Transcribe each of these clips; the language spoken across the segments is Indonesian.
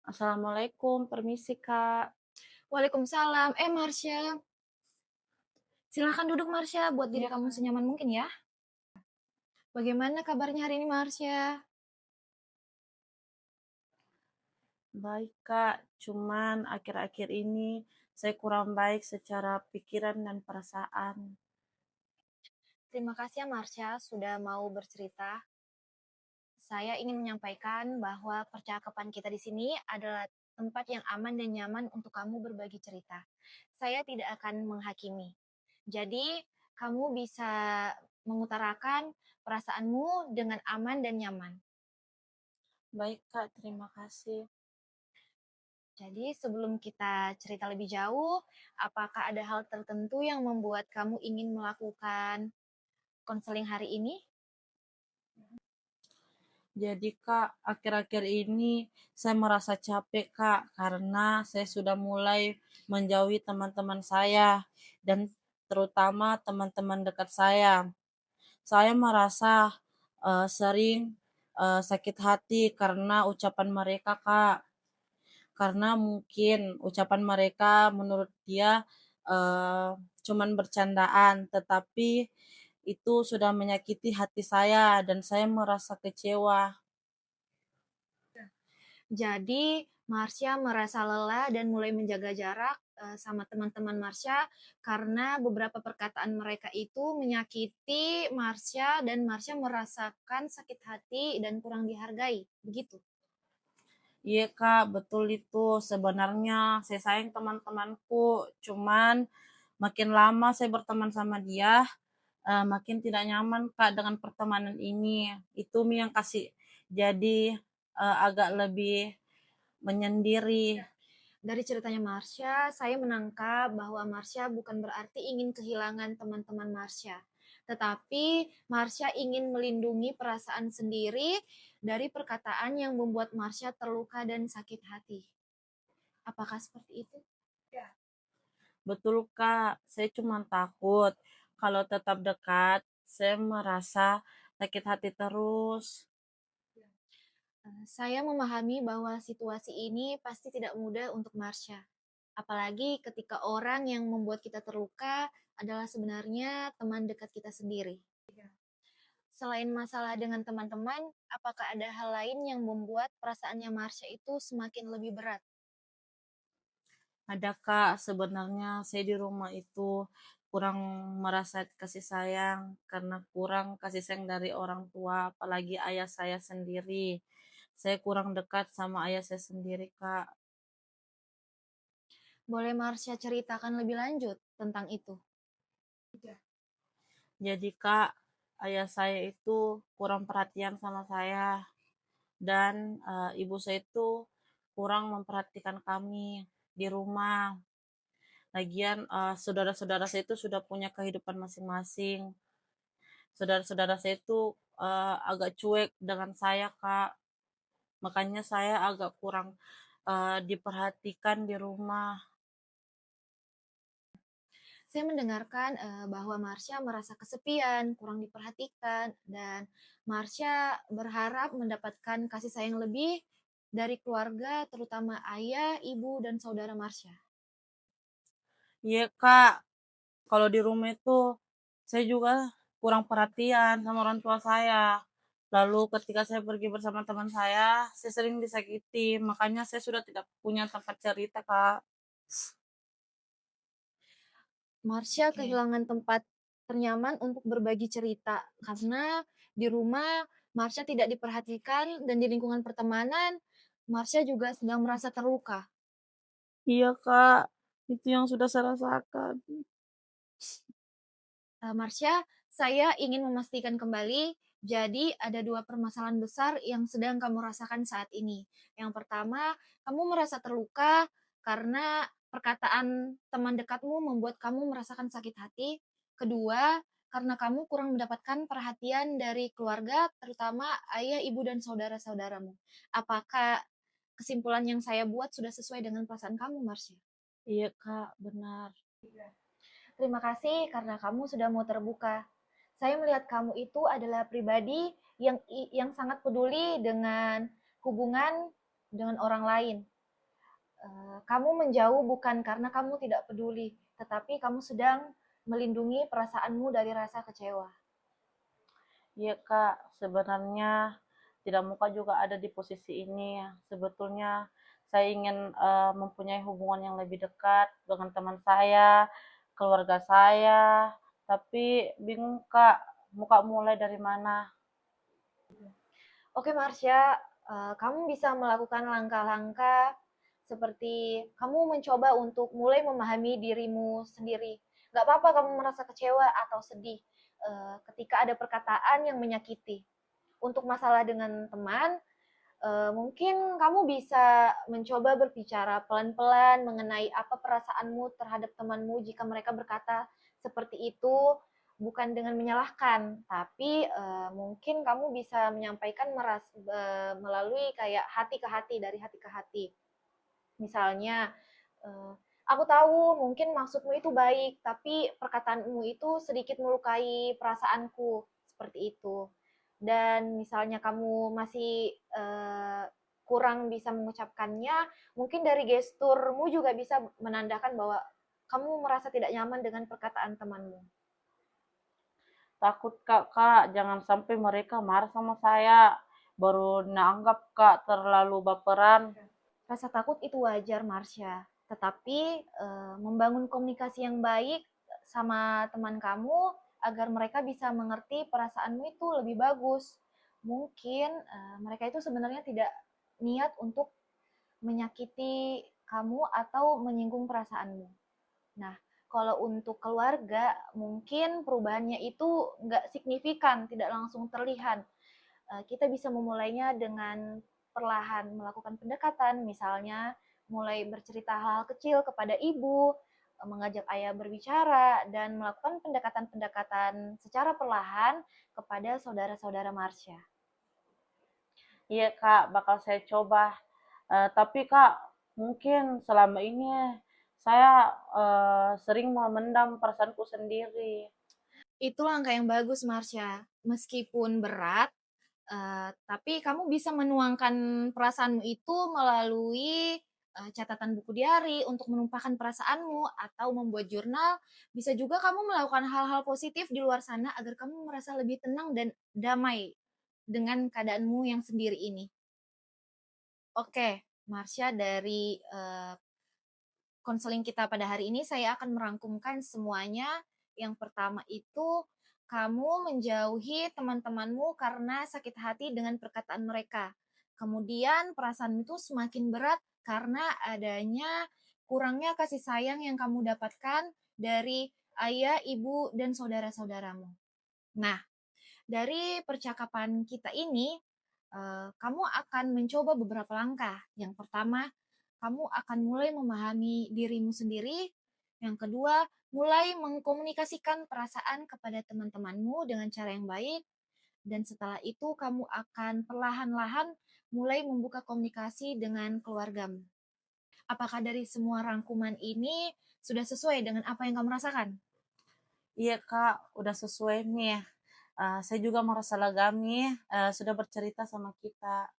Assalamualaikum, permisi Kak. Waalaikumsalam. Marsha, silahkan duduk Marsha, buat diri Iya kamu Kak. senyaman mungkin ya. Bagaimana kabarnya hari ini Marsha? Baik Kak, cuman akhir-akhir ini saya kurang baik secara pikiran dan perasaan. Terima kasih ya Marsha sudah mau bercerita. Saya ingin menyampaikan bahwa percakapan kita di sini adalah tempat yang aman dan nyaman untuk kamu berbagi cerita. Saya tidak akan menghakimi. Jadi, kamu bisa mengutarakan perasaanmu dengan aman dan nyaman. Baik Kak, terima kasih. Jadi sebelum kita cerita lebih jauh, apakah ada hal tertentu yang membuat kamu ingin melakukan konseling hari ini? Jadi Kak, akhir-akhir ini saya merasa capek Kak, karena saya sudah mulai menjauhi teman-teman saya dan terutama teman-teman dekat saya. Saya merasa sering sakit hati karena ucapan mereka Kak. Karena mungkin ucapan mereka menurut dia cuman bercandaan, tetapi itu sudah menyakiti hati saya dan saya merasa kecewa. Jadi Marsha merasa lelah dan mulai menjaga jarak sama teman-teman Marsha karena beberapa perkataan mereka itu menyakiti Marsha dan Marsha merasakan sakit hati dan kurang dihargai. Begitu. Iya Kak, betul itu. Sebenarnya saya sayang teman-temanku, cuman makin lama saya berteman sama dia, makin tidak nyaman Kak dengan pertemanan ini. Itu yang kasih jadi agak lebih menyendiri. Dari ceritanya Marsha, saya menangkap bahwa Marsha bukan berarti ingin kehilangan teman-teman Marsha, tetapi Marsha ingin melindungi perasaan sendiri dari perkataan yang membuat Marsha terluka dan sakit hati. Apakah seperti itu? Betul Kak, saya cuma takut kalau tetap dekat, saya merasa sakit hati terus. Saya memahami bahwa situasi ini pasti tidak mudah untuk Marsha. Apalagi ketika orang yang membuat kita terluka adalah sebenarnya teman dekat kita sendiri. Selain masalah dengan teman-teman, apakah ada hal lain yang membuat perasaannya Marsha itu semakin lebih berat? Ada Kak, sebenarnya saya di rumah itu kurang merasa kasih sayang karena kurang kasih sayang dari orang tua, apalagi ayah saya sendiri. Saya kurang dekat sama ayah saya sendiri Kak. Boleh Marsha ceritakan lebih lanjut tentang itu? Jadi Kak, ayah saya itu kurang perhatian sama saya dan ibu saya itu kurang memperhatikan kami di rumah. Lagian saudara-saudara saya itu sudah punya kehidupan masing-masing. Saudara-saudara saya itu agak cuek dengan saya Kak. Makanya saya agak kurang diperhatikan di rumah. Saya mendengarkan bahwa Marsha merasa kesepian, kurang diperhatikan, dan Marsha berharap mendapatkan kasih sayang lebih dari keluarga, terutama ayah, ibu, dan saudara Marsha. Iya Kak, kalau di rumah itu saya juga kurang perhatian sama orang tua saya. Lalu ketika saya pergi bersama teman saya sering disakiti. Makanya saya sudah tidak punya tempat cerita Kak. Marsha Oke. kehilangan tempat ternyaman untuk berbagi cerita karena di rumah Marsha tidak diperhatikan dan di lingkungan pertemanan Marsha juga sedang merasa terluka. Iya Kak, itu yang sudah saya rasakan. Marsha, saya ingin memastikan kembali, jadi ada dua permasalahan besar yang sedang kamu rasakan saat ini. Yang pertama, kamu merasa terluka karena perkataan teman dekatmu membuat kamu merasakan sakit hati. Kedua, karena kamu kurang mendapatkan perhatian dari keluarga, terutama ayah, ibu, dan saudara-saudaramu. Apakah kesimpulan yang saya buat sudah sesuai dengan perasaan kamu, Marsha? Iya Kak, benar. Terima kasih karena kamu sudah mau terbuka. Saya melihat kamu itu adalah pribadi yang sangat peduli dengan hubungan dengan orang lain. Kamu menjauh bukan karena kamu tidak peduli, tetapi kamu sedang melindungi perasaanmu dari rasa kecewa. Iya Kak, sebenarnya tidak mau Kak juga ada di posisi ini. Sebetulnya saya ingin mempunyai hubungan yang lebih dekat dengan teman saya, keluarga saya, tapi bingung Kak, mau Kak mulai dari mana? Oke Marsha, kamu bisa melakukan langkah-langkah seperti kamu mencoba untuk mulai memahami dirimu sendiri. Gak apa-apa kamu merasa kecewa atau sedih ketika ada perkataan yang menyakiti. Untuk masalah dengan teman, mungkin kamu bisa mencoba berbicara pelan-pelan mengenai apa perasaanmu terhadap temanmu jika mereka berkata seperti itu, bukan dengan menyalahkan, tapi mungkin kamu bisa menyampaikan melalui kayak hati ke hati, dari hati ke hati. Misalnya, aku tahu mungkin maksudmu itu baik, tapi perkataanmu itu sedikit melukai perasaanku, seperti itu. Dan misalnya kamu masih kurang bisa mengucapkannya, mungkin dari gesturmu juga bisa menandakan bahwa kamu merasa tidak nyaman dengan perkataan temanmu. Takut Kak, Kak, jangan sampai mereka marah sama saya, baru nanggap Kak terlalu baperan. Rasa takut itu wajar, Marsha. Tetapi membangun komunikasi yang baik sama teman kamu agar mereka bisa mengerti perasaanmu itu lebih bagus. Mungkin mereka itu sebenarnya tidak niat untuk menyakiti kamu atau menyinggung perasaanmu. Nah, kalau untuk keluarga, mungkin perubahannya itu nggak signifikan, tidak langsung terlihat. Kita bisa memulainya dengan perlahan melakukan pendekatan, misalnya mulai bercerita hal-hal kecil kepada ibu, mengajak ayah berbicara, dan melakukan pendekatan-pendekatan secara perlahan kepada saudara-saudara Marsha. Iya Kak, bakal saya coba. Tapi Kak, mungkin selama ini saya sering memendam perasaanku sendiri. Itu langkah yang bagus, Marsha. Meskipun berat, tapi kamu bisa menuangkan perasaanmu itu melalui catatan buku diari untuk menumpahkan perasaanmu atau membuat jurnal. Bisa juga kamu melakukan hal-hal positif di luar sana agar kamu merasa lebih tenang dan damai dengan keadaanmu yang sendiri ini. Oke, Marsha, dari konseling kita pada hari ini saya akan merangkumkan semuanya. Yang pertama itu kamu menjauhi teman-temanmu karena sakit hati dengan perkataan mereka. Kemudian perasaan itu semakin berat karena adanya kurangnya kasih sayang yang kamu dapatkan dari ayah, ibu, dan saudara-saudaramu. Nah, dari percakapan kita ini, kamu akan mencoba beberapa langkah. Yang pertama, kamu akan mulai memahami dirimu sendiri. Yang kedua, mulai mengkomunikasikan perasaan kepada teman-temanmu dengan cara yang baik. Dan setelah itu, kamu akan perlahan-lahan mulai membuka komunikasi dengan keluargamu. Apakah dari semua rangkuman ini sudah sesuai dengan apa yang kamu rasakan? Iya Kak, udah sesuai nih. Saya juga merasa lega nih, sudah bercerita sama kita.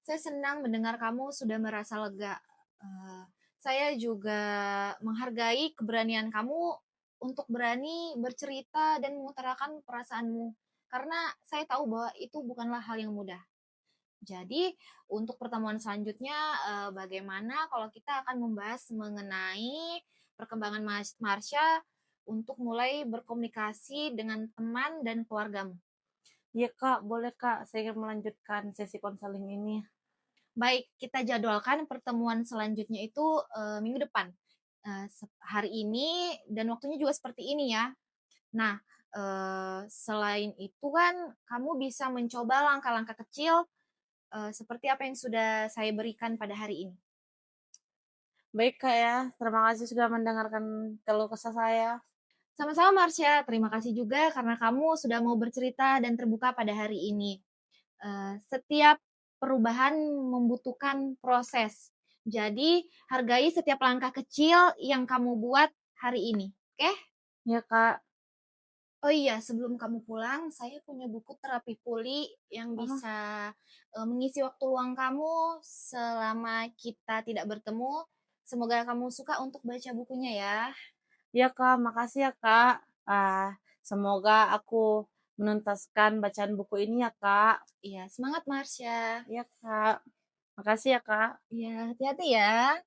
Saya senang mendengar kamu sudah merasa lega. Saya juga menghargai keberanian kamu untuk berani bercerita dan mengutarakan perasaanmu, karena saya tahu bahwa itu bukanlah hal yang mudah. Jadi, untuk pertemuan selanjutnya, bagaimana kalau kita akan membahas mengenai perkembangan Marsha untuk mulai berkomunikasi dengan teman dan keluargamu. Iya Kak, boleh Kak, saya ingin melanjutkan sesi konseling ini. Baik, kita jadwalkan pertemuan selanjutnya itu minggu depan. Hari ini dan waktunya juga seperti ini ya. Nah, selain itu kan kamu bisa mencoba langkah-langkah kecil seperti apa yang sudah saya berikan pada hari ini. Baik Kak ya, terima kasih sudah mendengarkan keluh kesah saya. Sama-sama Marsha, terima kasih juga karena kamu sudah mau bercerita dan terbuka pada hari ini. Setiap perubahan membutuhkan proses. Jadi, hargai setiap langkah kecil yang kamu buat hari ini. Oke? Iya Kak. Oh iya, sebelum kamu pulang, saya punya buku terapi puli yang Oh, bisa, mengisi waktu luang kamu selama kita tidak bertemu. Semoga kamu suka untuk baca bukunya ya. iya Kak, makasih ya Kak. Semoga aku menuntaskan bacaan buku ini ya Kak. Iya, semangat Marsha. Iya Kak, makasih ya Kak. Iya, hati-hati ya.